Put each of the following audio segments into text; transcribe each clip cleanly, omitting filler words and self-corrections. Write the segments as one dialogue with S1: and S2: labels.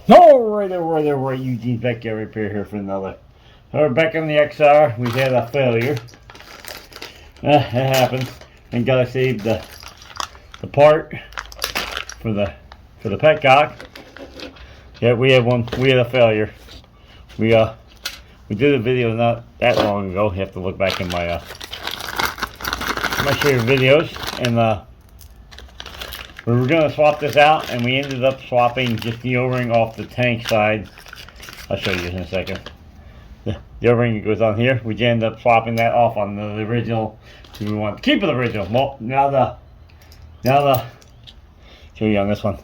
S1: Alright, Eugene's back at repair here for another. We're back on the XR. We had a failure. It happens. And gotta save the part for the petcock. Yeah, we had a failure. We did a video not that long ago. You have to look back in my shared videos, and we were gonna swap this out, and we ended up swapping just the O-ring off the tank side. I'll show you this in a second. The O-ring goes on here. We ended up swapping that off on the original. So we want to keep it original. Well, now the show you on this one.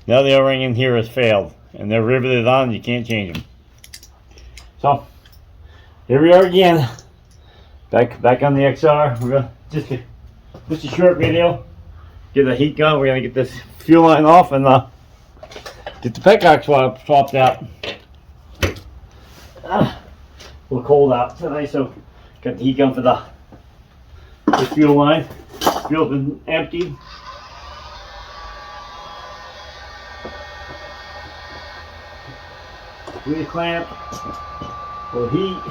S1: Now the O-ring in here has failed, and they're riveted on. You can't change them. So here we are again. Back on the XR. We're gonna just a short video. Get the heat gun. We're gonna get this fuel line off and get the petcock swapped out. A little cold out tonight, so got the heat gun for the fuel line. Fuel's been emptied. With a clamp for heat.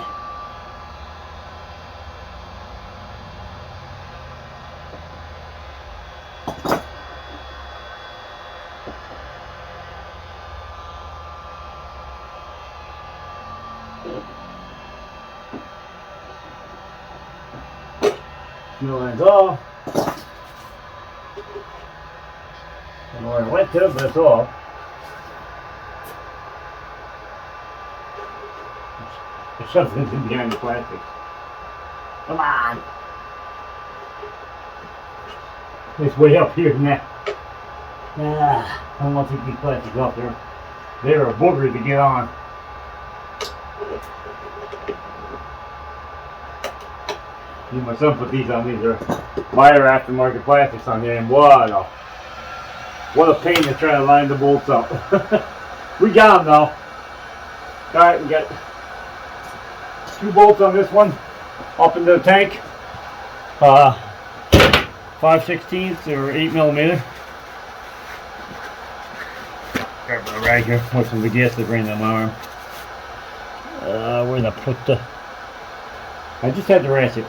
S1: Fuel line's off. I don't know where it went to, but it's off. There's something behind the plastic. Come on! It's way up here now. I don't want to take these plastics off there. They're a booger to get on. My son put these on. These are Meyer aftermarket plastics on there, and what a pain to try to line the bolts up. We got them though. Alright, we got 2 bolts on this one up into the tank. 5/16 or 8mm. Grab my rag here. What's some of the gas to bring on my arm. Where did I put the? I just had the ratchet.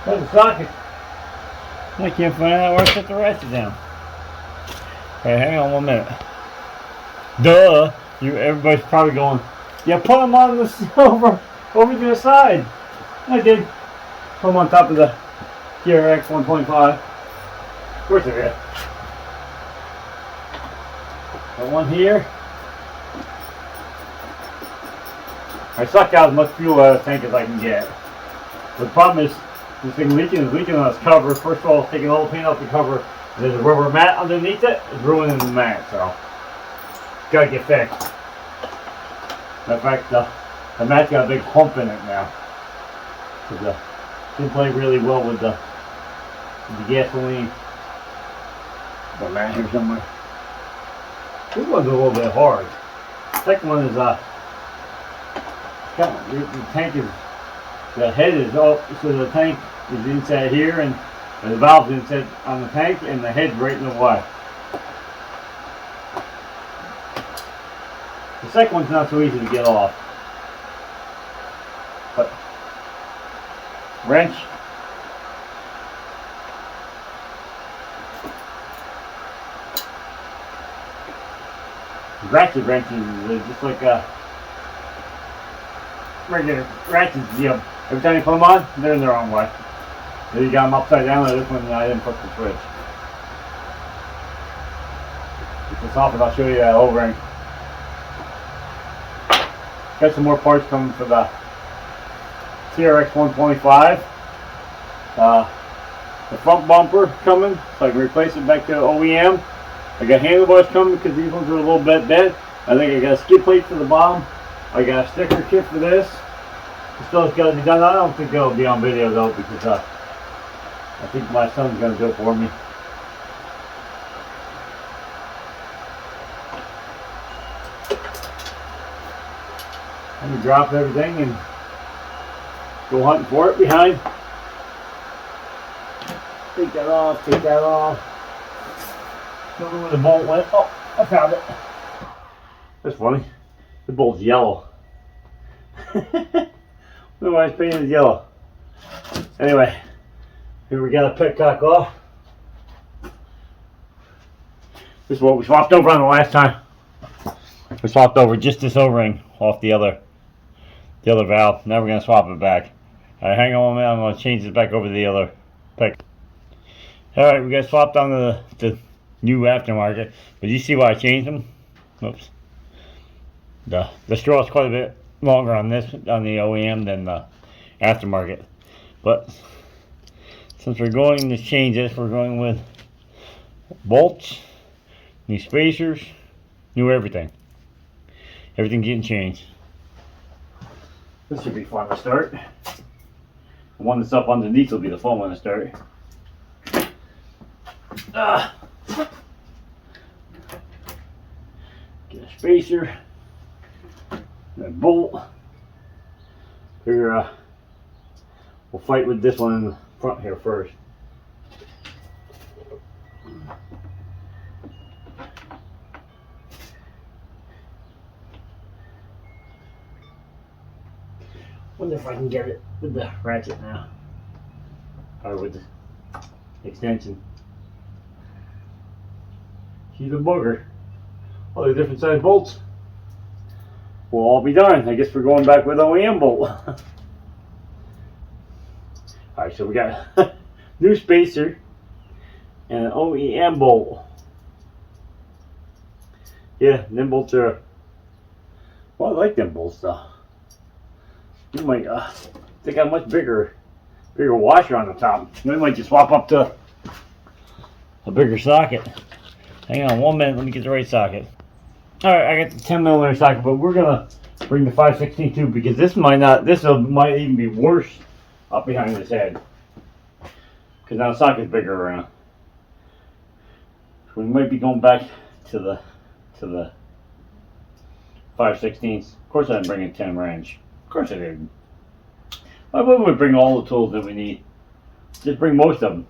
S1: Where's the socket? I can't find out where I set the ratchet down. Okay, hang on 1 minute. Duh! Everybody's probably going, yeah, put them on the over to the side. I did. Put them on top of the XR100R. Of course they're here. Got one here. I suck out as much fuel out of the tank as I can get. The problem is, this thing leaking on its cover. First of all, it's taking all the paint off the cover. And there's a rubber mat underneath it. It's ruining the mat, so it's gotta get fixed. In fact, the mat's got a big hump in it now. Because it didn't play really well with the gasoline. The mat here somewhere. This one's a little bit hard. The second one is the tank is. The head is up, so the tank is inside here, and the valve's inside on the tank, and the head's right in the way. The second one's not so easy to get off. But wrench. Ratchet wrenches are just like a regular ratchets, you know. Every time you put them on, they're in the wrong way. Then you got them upside down, like this one, I didn't put the switch. Get this off and I'll show you that O-ring. Got some more parts coming for the XR125. The front bumper coming, so I can replace it back to OEM. I got handlebars coming because these ones are a little bit bent. I think I got a skid plate for the bottom. I got a sticker kit for this. It still has got to be done. I don't think it'll be on video though, because I think my son's going to do it for me. Let me drop everything and go hunting for it behind. Take that off, take that off. Don't know where the bolt went. Oh, I found it. That's funny. The bolt's yellow. Why it's painted yellow. Anyway, here we got a petcock off. This is what we swapped over on the last time. We swapped over just this O-ring off the other valve. Now we're gonna swap it back. Alright, hang on a minute. I'm gonna change this back over to the other pet. Alright, we got swapped on the new aftermarket. But you see why I changed them? Oops. The straw is quite a bit longer on this, on the OEM, than the aftermarket. But since we're going to change this, we're going with bolts, new spacers, new everything. Everything getting changed. This should be fun to start. The one that's up underneath will be the fun one to start. Get a spacer, a bolt. Here, we'll fight with this one in the front here first. Wonder if I can get it with the ratchet now, or with the extension. She's a booger. Oh, they're different size bolts. We'll all be darned. I guess we're going back with OEM bolt. Alright, so we got a new spacer and an OEM bolt. Yeah, them bolts are, well, I like them bolts though. You might they got a much bigger washer on the top. We might just swap up to a bigger socket. Hang on 1 minute, let me get the right socket. Alright, I got the 10mm socket, but we're gonna bring the 5/16 too, because this might even be worse up behind his head. Because now the socket's bigger around. So we might be going back to the 5/16. Of course I didn't bring a 10 wrench. Of course I didn't. Why wouldn't we bring all the tools that we need? Just bring most of them.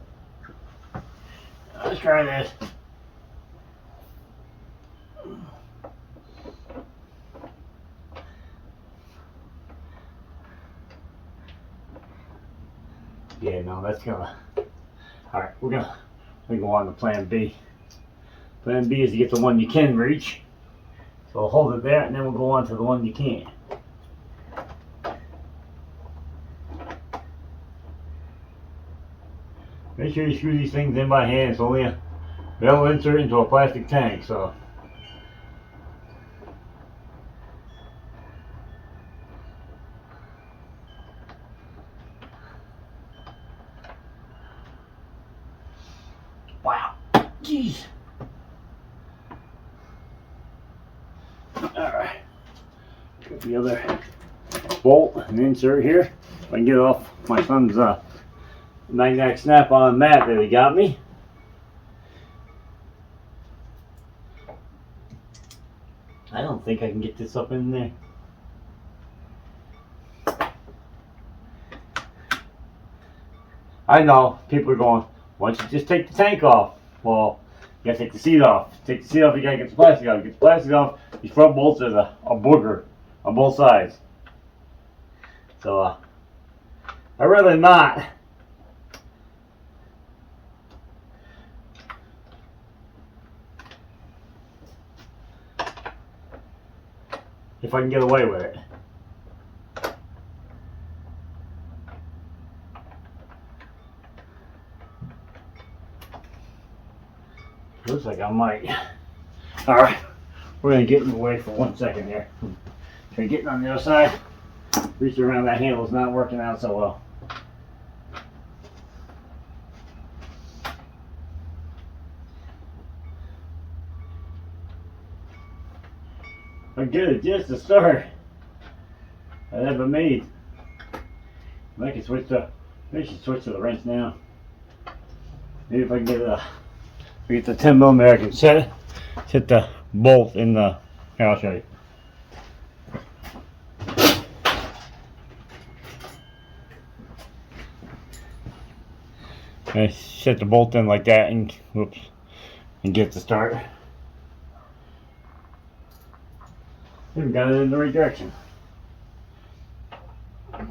S1: Let's try this. Yeah, no, that's gonna. Alright, we're gonna go on to plan B. Plan B is to get the one you can reach. So we'll hold it there and then we'll go on to the one you can't. Make sure you screw these things in by hand. It's only a metal insert into a plastic tank, so. Wow. Jeez. Alright. Got the other bolt and insert here. If I can get it off my son's magnetic snap-on mat that he got me. I don't think I can get this up in there. I know, people are going, why don't you just take the tank off? Well, you gotta take the seat off. Take the seat off, you gotta get the plastic off. Get the plastic off, these front bolts are a booger on both sides. So, I'd rather not. If I can get away with it. Looks like I might. Alright, we're going to get in the way for 1 second here. Try getting on the other side. Reaching around that handle is not working out so well. I get it just to start. I haven't made. I can switch to. Maybe I should switch to the wrench now. Maybe if I can get the 10mm, I can set the bolt in the. Here, I'll show you. I set the bolt in like that and whoops, and get it to start. We got it in the right direction. Of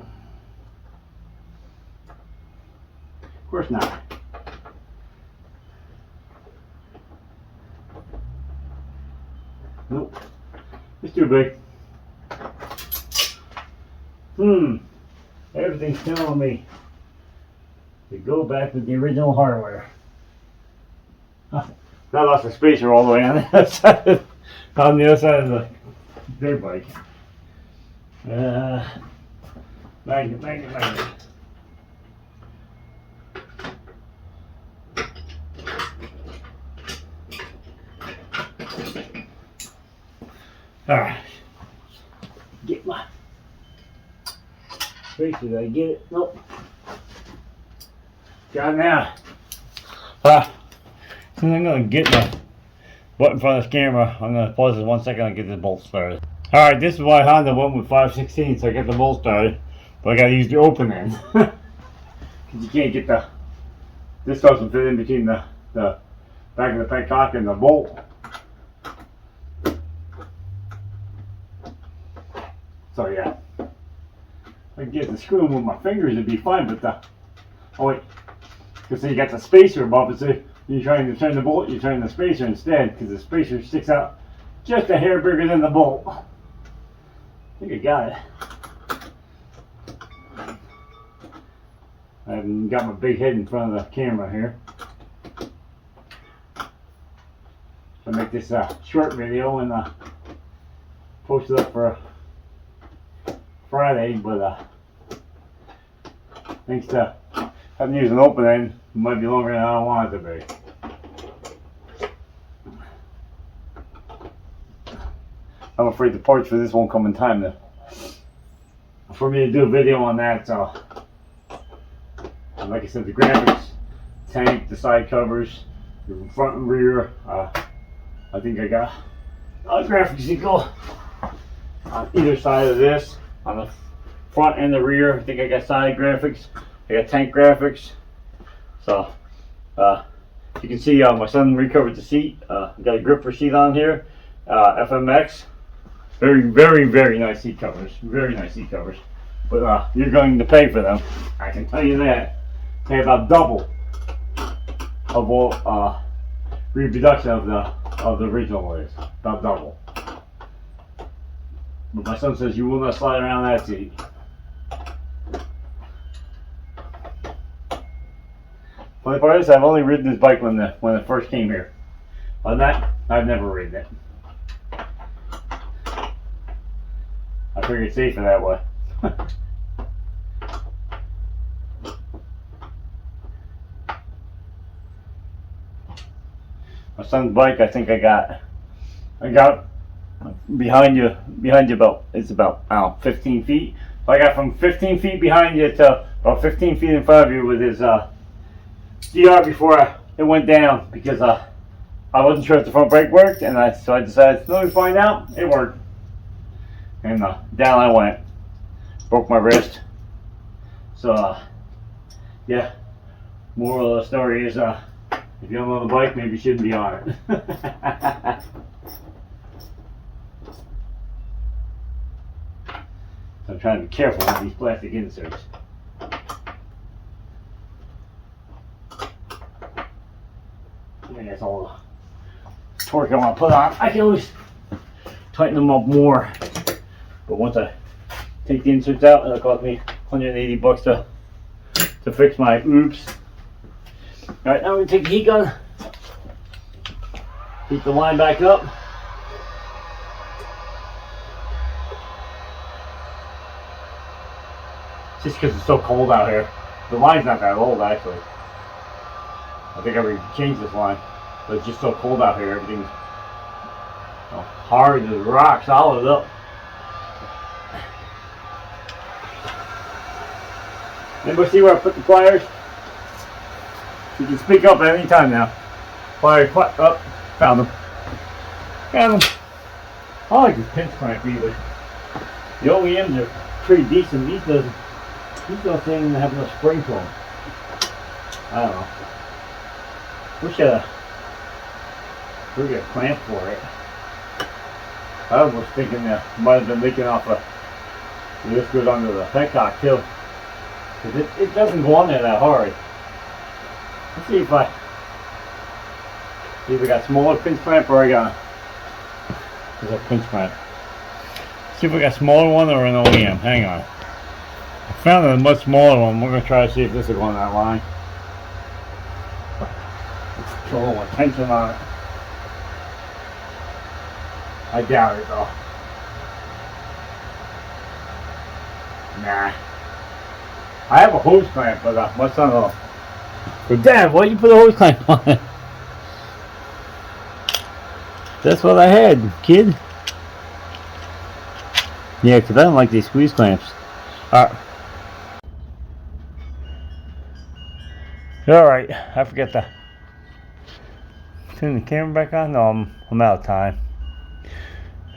S1: course not. Nope. It's too big. Everything's telling me to go back with the original hardware. I lost the spacer all the way on the other side of the dirt bike. Magnet. Alright. Get my spacer. Did I get it? Nope. Got it now. So I'm going to get my butt in front of this camera. I'm going to pause this 1 second and get this bolt started. Alright, this is why Honda went with 5/16, so I get the bolt started. But I got to use the open end. Because you can't get this doesn't fit in between the back of the petcock and the bolt. So yeah. If I can get the screw in with my fingers, it'd be fine, but oh wait. Because then you got the spacer above it, so you're trying to turn the bolt, you turn the spacer instead, because the spacer sticks out just a hair bigger than the bolt. I think I got it. I haven't got my big head in front of the camera here. I'll make this a short video and post it up for Friday, but thanks to having used an open end, it might be longer than I want it to be. I'm afraid the parts for this won't come in time for me to do a video on that. So, like I said, the graphics, tank, the side covers, the front and rear. I think I got graphics to go on either side of this. On the front and the rear, I think I got side graphics. I got tank graphics. So, you can see my son recovered the seat. Got a gripper seat on here. FMX. Very nice seat covers. Very nice seat covers. But you're going to pay for them. I can tell you that. Pay about double of what reproduction of the original is. About double. But my son says you will not slide around that seat. Funny part is I've only ridden this bike when it first came here. On that, I've never ridden it. I figured it's safer that way. My son's bike, I think I got behind you about, it's about, I don't know, 15 feet. So I got from 15 feet behind you to about 15 feet in front of you with his DR before it went down, because I wasn't sure if the front brake worked, and so I decided, let me find out. It worked. And down I went. Broke my wrist. So yeah, moral of the story is if you don't own a bike, maybe you shouldn't be on it. So I'm trying to be careful with these plastic inserts. I think that's all the torque I want to put on. I can always tighten them up more, but once I take the inserts out, it'll cost me $180 to fix my oops. Alright, now we're going to take the heat gun, heat the line back up. Just because it's so cold out here. The line's not that old, actually. I think I already changed this line, but it's just so cold out here. Everything's hard as rock, solid up. Anybody see where I put the pliers? You can speak up at any time now. Pliers, up, found them. Found them. I like this pinch crank either. The OEMs are pretty decent. These don't seem to have no spring to them. I don't know. We should get a clamp for it. I was thinking that might have been leaking off a. This goes under the petcock too. Cause it doesn't go on there that hard. Let's see if I got smaller pinch clamp or I got there's a pinch clamp. See if we got a smaller one or an OEM. Hang on. I found a much smaller one. We're gonna try to see if this will go on that line. Put a little tension on it. I doubt it though. Nah. I have a hose clamp, but my son will. But Dad, why you put a hose clamp on it? That's what I had, kid. Yeah, because I don't like these squeeze clamps. Alright, I forget to turn the camera back on. No, I'm out of time.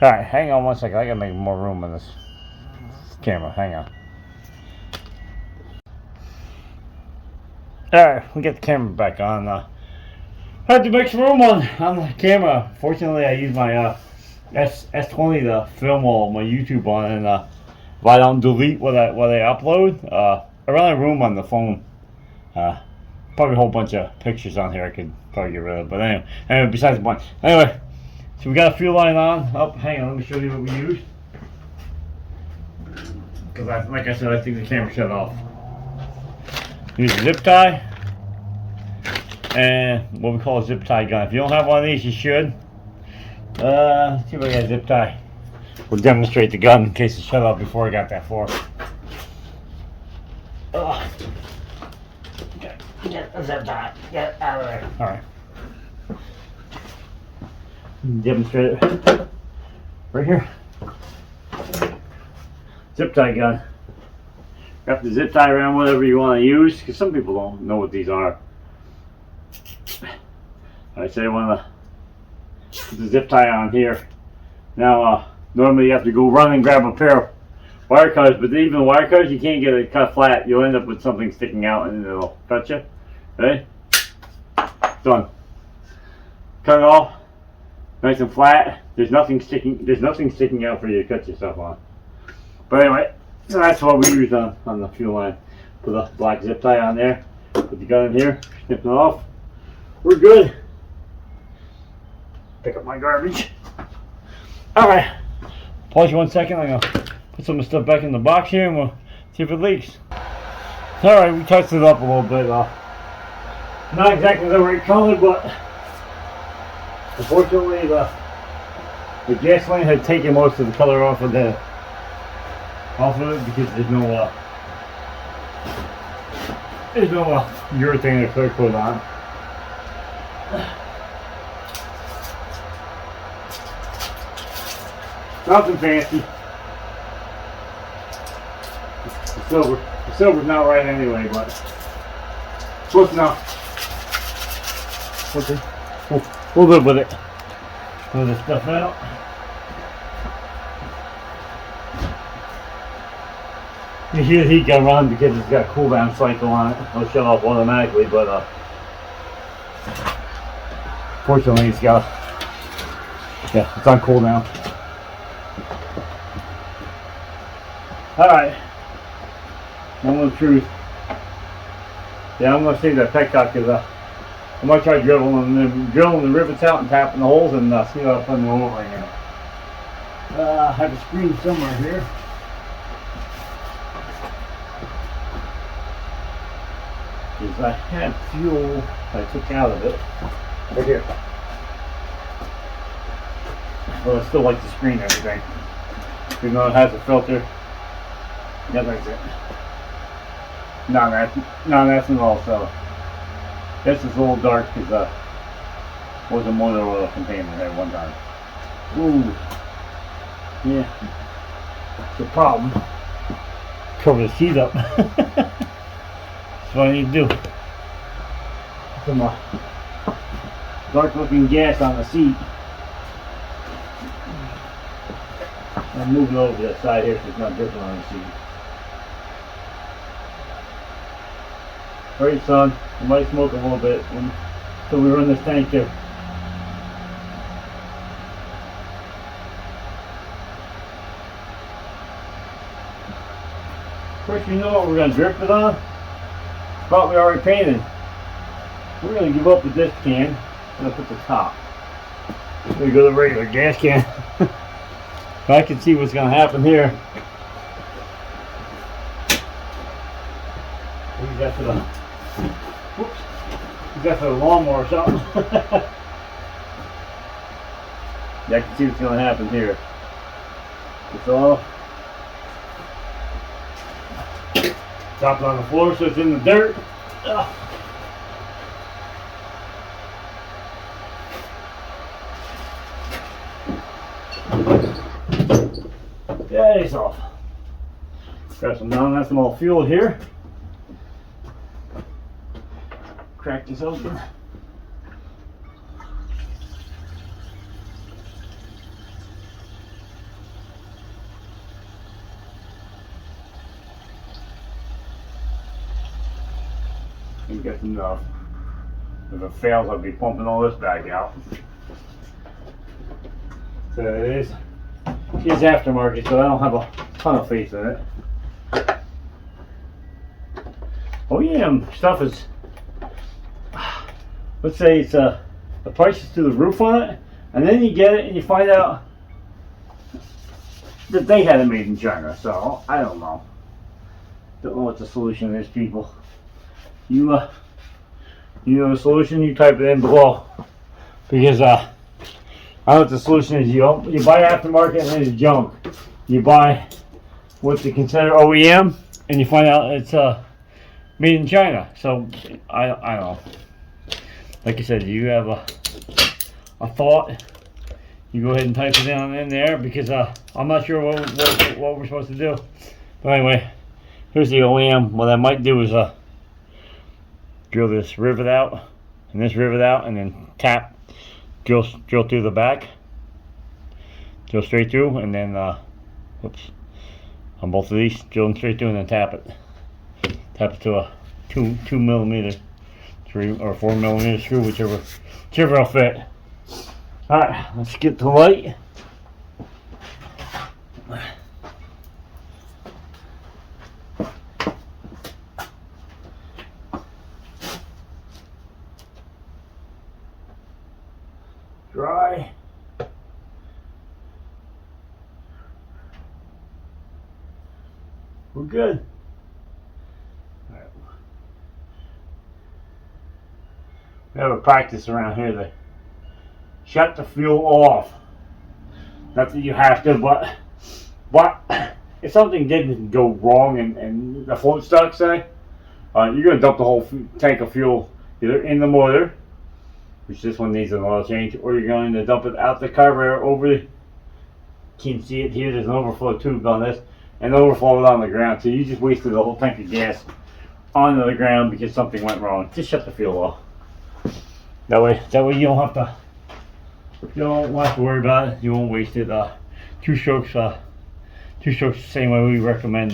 S1: Alright, hang on one second. I gotta make more room in this camera. Hang on. Alright, we get the camera back on. I had to make some room on the camera. Fortunately, I used my S20 to film all my YouTube on, and if I don't delete what I upload, I run out of room on the phone. Probably a whole bunch of pictures on here I could probably get rid of, but anyway, besides the point. Anyway, so we got a fuel line on. Oh, hang on, let me show you what we used. Because like I said, I think the camera shut off. Use a zip tie and what we call a zip tie gun. If you don't have one of these, you should. Let's see if I got a zip tie. We'll demonstrate the gun in case it shut off before I got that far. Get the zip tie. Get it out of there. Alright. Demonstrate it right here. Zip tie gun. Wrap the zip tie around whatever you want to use, because some people don't know what these are. I say I want to put the zip tie on here. Now, normally you have to go run and grab a pair of wire cutters, but even wire cutters, you can't get it cut flat. You'll end up with something sticking out and it'll cut you. Ready? Done. Cut it off. Nice and flat. There's nothing sticking out for you to cut yourself on. But anyway, so that's what we use on the fuel line. Put a black zip tie on there. Put the gun in here. Snip it off. We're good. Pick up my garbage. Alright. Pause you 1 second. I'm going to put some of the stuff back in the box here and we'll see if it leaks. Alright, we touched it up a little bit. Not exactly the right color, but unfortunately the gasoline had taken most of the color off of it because there's no urethane or clear coat on. Nothing fancy. The silver's not right anyway, but close enough. Okay. We'll live with it. Pull this stuff out. You hear the heat gun run because it's got a cool down cycle on it. It'll shut off automatically, but fortunately it's got it's on cool down. Alright. Moment of truth. Yeah, I'm gonna save that petcock because I might try drilling the rivets out and tapping the holes and see what I'll put them over here. I have a screen somewhere here. Because I had fuel I took out of it. Right here. Well, I still like to screen everything. Even though it has a filter. Yeah, that's it. No, that's not all. So this is a little dark because was a motor oil container there one time. Ooh, yeah. It's a problem. Cover the seat up. That's what I need to do. Some dark-looking gas on the seat. I'll move it over to the side here so it's not dripping on the seat. Right, son? We might smoke a little bit until we run this tank too. Of course, you know what we're going to drip it on? But we already painted. We're going to give up the disc can and put the top. We're going to go to the regular gas can. I can see what's going to happen here. Use that for the, whoops, use that for the lawnmower or something. Yeah, I can see what's going to happen here. It's all dropped on the floor so it's in the dirt. Ugh. Yeah, it's off. Grab some down, that's some old fuel here. Crack this open. And get some enough. If it fails, I'll be pumping all this back out. So it is aftermarket, so I don't have a ton of faith in it. OEM stuff is, let's say it's the price is to the roof on it, and then you get it and you find out that they had it made in China. So I don't know. Don't know what the solution is, people. You know the solution, you type it in below, because I don't know what the solution is. You buy aftermarket and it's junk. You buy what they consider OEM and you find out it's made in China. So I don't know. Like I said, you have a thought, you go ahead and type it down in there, because I'm not sure what we're supposed to do. But anyway, here's the OEM. What I might do is drill this rivet out and this rivet out, and then tap, drill through the back, drill straight through, and then whoops, on both of these, drill them straight through and then tap it to a 2 millimeter 3 or 4 millimeter screw, whichever will fit. All right, let's get the light. Dry. We're good. All right. We have a practice around here to shut the fuel off. Not that you have to, but if something didn't go wrong and the float stuck, say, you're going to dump the whole tank of fuel either in the motor, which this one needs an oil change, or you're going to dump it out the carburetor over the, you can see it here, there's an overflow tube on this, and overflow it on the ground. So you just wasted a whole tank of gas onto the ground because something went wrong. Just shut the fuel off. That way you don't have to worry about it. You won't waste it. Two strokes the same way we recommend.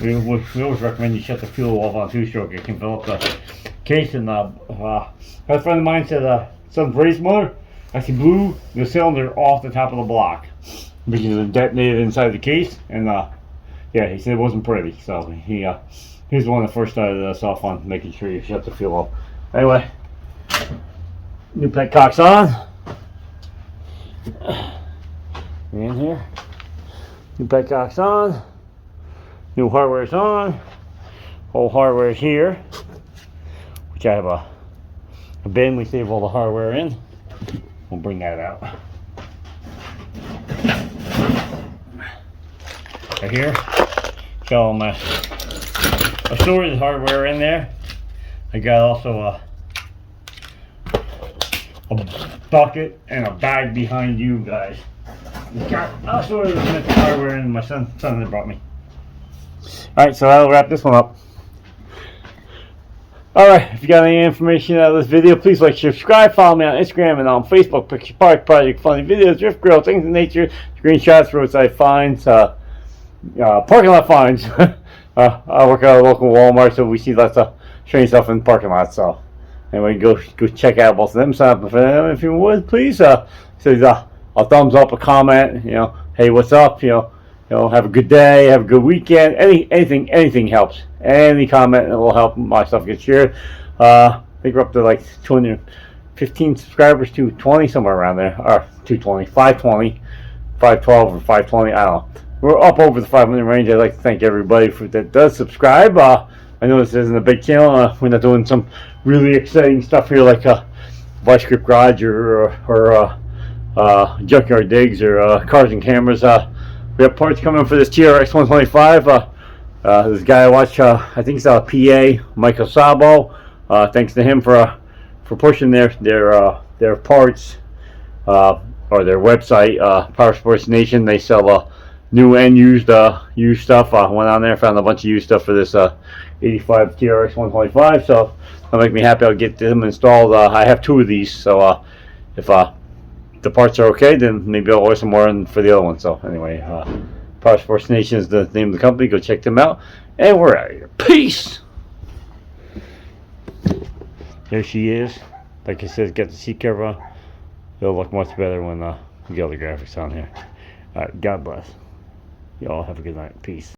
S1: We always recommend you shut the fuel off on 2-stroke. It can fill up the case. And a friend of mine said some race motor actually blew the cylinder off the top of the block because it detonated inside the case. And yeah, he said it wasn't pretty. So he was the one that first started us off on making sure you shut the fuel off. Anyway, new petcock's on. In here, new petcock's on, new hardware's on, whole hardware's here, which I have a bin we save all the hardware in. We'll bring that out. Right here, got all my storage hardware in there. I got also a bucket and a bag behind you guys. I'll show you the hardware and my son that brought me. Alright, so I'll wrap this one up. Alright, if you got any information out of this video, please like, subscribe, follow me on Instagram and on Facebook. Picture Park Project, funny videos, drift grill, things in nature, screenshots, roadside finds, parking lot finds. I work at a local Walmart, so we see lots of train stuff in the parking lot. So anyway, go check out both of them. Sign up for them if you would, please. So a thumbs up, a comment. You know, hey, what's up? You know, have a good day, have a good weekend. Anything helps. Any comment will help my stuff get shared. I think we're up to like 215 subscribers, 220, somewhere around there, or 220, 520, 512 or 520. I don't know. We're up over the 500 range. I'd like to thank everybody that does subscribe. I know this isn't a big channel. We're not doing some really exciting stuff here like Vice Grip Garage or Junkyard Digs or Cars and Cameras. We have parts coming for this TRX 125. This guy I watch, I think he's out of PA, Michael Sabo. Thanks to him for pushing their parts or their website, Power Sports Nation. They sell new and used stuff. I went on there, found a bunch of used stuff for this 85 TRX 125. So that'll make me happy. I'll get them installed. I have 2 of these, so if the parts are okay, then maybe I'll order some more for the other one. So anyway, Power Sports Nation is the name of the company. Go check them out. And we're out of here. Peace! There she is. Like I said, got the seat cover on. It'll look much better when we get all the graphics on here. Alright, God bless. Y'all have a good night. Peace.